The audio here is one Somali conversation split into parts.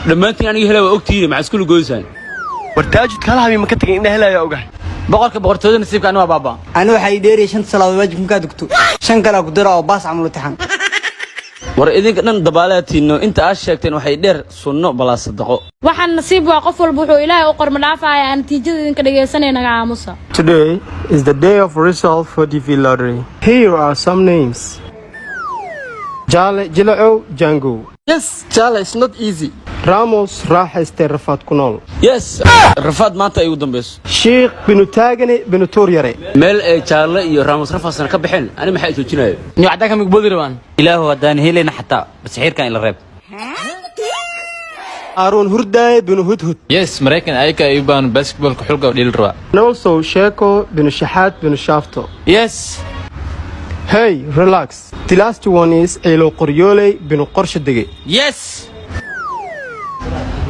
لما أنت يعني هلا وقتي مع سكول جوزان wartaajid kala habi ma ka tagay in helaya ogahay boqortooda nasiibka anu waa baaba anu waxay dheeri 5 salaad waajib ka dugto 5 kala ku dira oo baas amul taxan war idinka dhan dabaalaatiino inta aad sheegteen waxay dheer sunno bala sadaqo waxaan nasiib waa qof walba wuxuu ilaahay u qorma dhaafaya natiijada idinka dhageysanayna aamusa. Today is the day of result for DV lottery. Here are some names. Jale Jilao Django. yes jala is not easy Ramos Raheste Rafat Kunol. yes rafaad maanta ay ugu dambayso Sheikh Binu Tagane Binu Turyare. meel ay jaalle iyo Ramos rafaasana ka baxeen ani maxay joojinayo ni wacda ka migboodi rabaan ilaahu hadaan helayna xataa bas xiirkan ila reeb Aaron Hurdaye Binu Hudhud. yes Mareykan ayaka ay baan basketball ku xulka dhil raba And also Sheko Binu Shahat Binu Shafto. yes Hey, relax. The last one is Elo Qoryole Binu Qorshadege. yes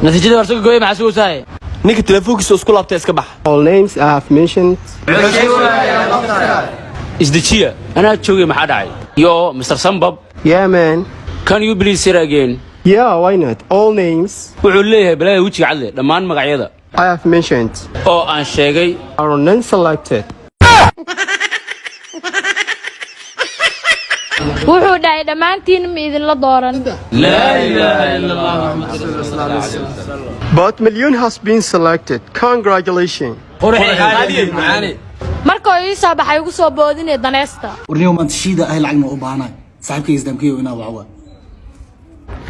natiijada warso gooyay maxaa soo saay Ninka telefoonkiisa isku laabtay iska bax. All names I have mentioned. isdejiya anaa joogay maxaa dhacay yo Mr. Sambab Yeah, man. can you please say again Yeah, why not? All names wuxuu leeyahay balaa wajiga cadle dhammaan magacyada I have mentioned oo aan sheegay are non-selected. wuxuu dhahay dhamaantiin ma idin la dooran la ilaaha illa allah But million has been selected. Congratulations. marka ii soo baxay ugu soo boodinay daneesta ورنيو ما تشيده أهل عنا وبانا صاحبك يزدم كيو هنا وعوا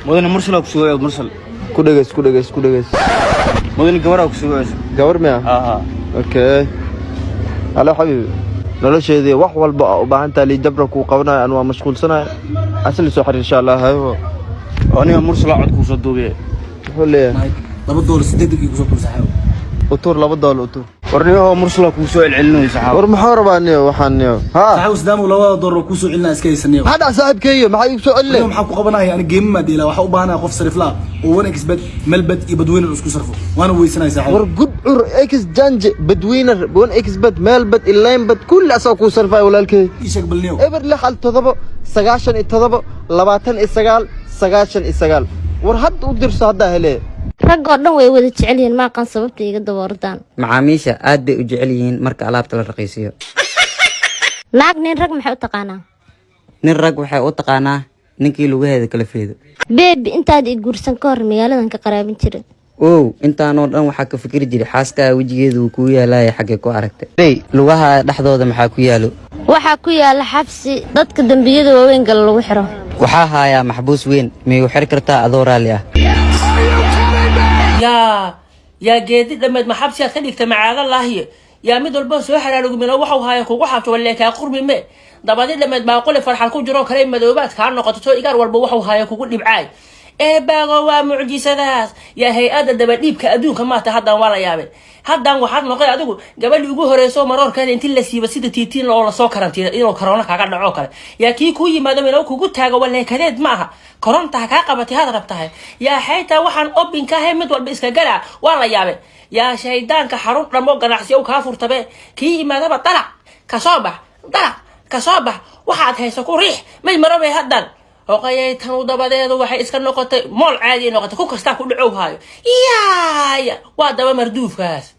mudane mursal ku sugay mursal Ku dhageys. mudane gabara ku sugay Gabar miya? aha Okay. Hello حبيبي. nolosheedii wax walba u baahan tahay li jabra ku qabanayo aan waa mashquulsanahay. Asal soo xiriir insha Allah hayo. aniga mursal cod ku soo duubay Wuxuu leeyahay لابد دول سددك يقصوا كل سحاو utur laba dool utur. warniyo mursal ku soo celcelinaysa saxaab War maxaa rabaaniyo waxaaniyo? Ha. سحاو سدامو لو دور كوسو علنا اسكي سنيو Hada saaxibkeeyo maxay iibso alle? اليوم حكو قبناها انا جيم ما ديلا waxa u baahana qof sarif la oo wan expert malbad ibadweyne isku sarfo waana weysanaay saxaab War gudcur ex janje badweyner bon expert melbad ilaynbad kull asoo ku sarfay walaalkay. ishaq balniyo eber la xal todoba 97 29 99 war had u dirso hadda hele rag oo dhan way wada jecel yihiin ma aqaan sababta iga daboordaan macaamiisha aad bay u jecel yihiin marka alaabta la raqiisiyo naag nin rag maxay u taqaanaa nin rag waxay u taqaanaa ninkii lugaheeda kala feedo beebi intaad i guursan ka hor magaaladan ka qaraabin jiray ow intaanoo dhan waxaa ka fikiri jiray xaaska wejigeedu uu kuu yaalaya xaggee ku aragtay hey lugaha dhexdooda maxaa ku yaalo waxaa ku yaala xabsi dadka dambiyada waaweyn gal lagu xiro waxaa haayaa maxbuus weyn miyuu xiri kartaa adoo raalli ah يا جدي لما ما حبسي أتكلم معاذ الله يا ميد الباص وحنا نقول من أول هاي كوجو حبس ولا كقرب ما دبادي لما ما أقول فرحان كوجرو كريم مدوبات كان نقطة إيجار والبوحة هاي كوجو معاي إيه بقى معجزات يا هي أدا دباديب كأدون كما تهدى ورا يابن هذا واحد نقول أدوك قبل يجوه رئيسه مرار كان أنت اللي سي بس تيتين ولا سكر أنت إنه كورونا كعقد عقل يا كي كوي ما دام لو كوجو تاجا ولا كذا معها كورونا تحقق بتي هذا ربطها يا حيتا وحن أوبن كهمت والبس كجرا ولا يابن يا شيطان كحرون رمو جناحسي وكافر تبع كي ما دام طلع كصبح واحد هي سكوريح ما يمرب هذا وقاية تنوض بدأ وحي إسكان نقطة مول عادي نقطة كوكا ستاكو دعوه هاي يا وهذا مردوف كاس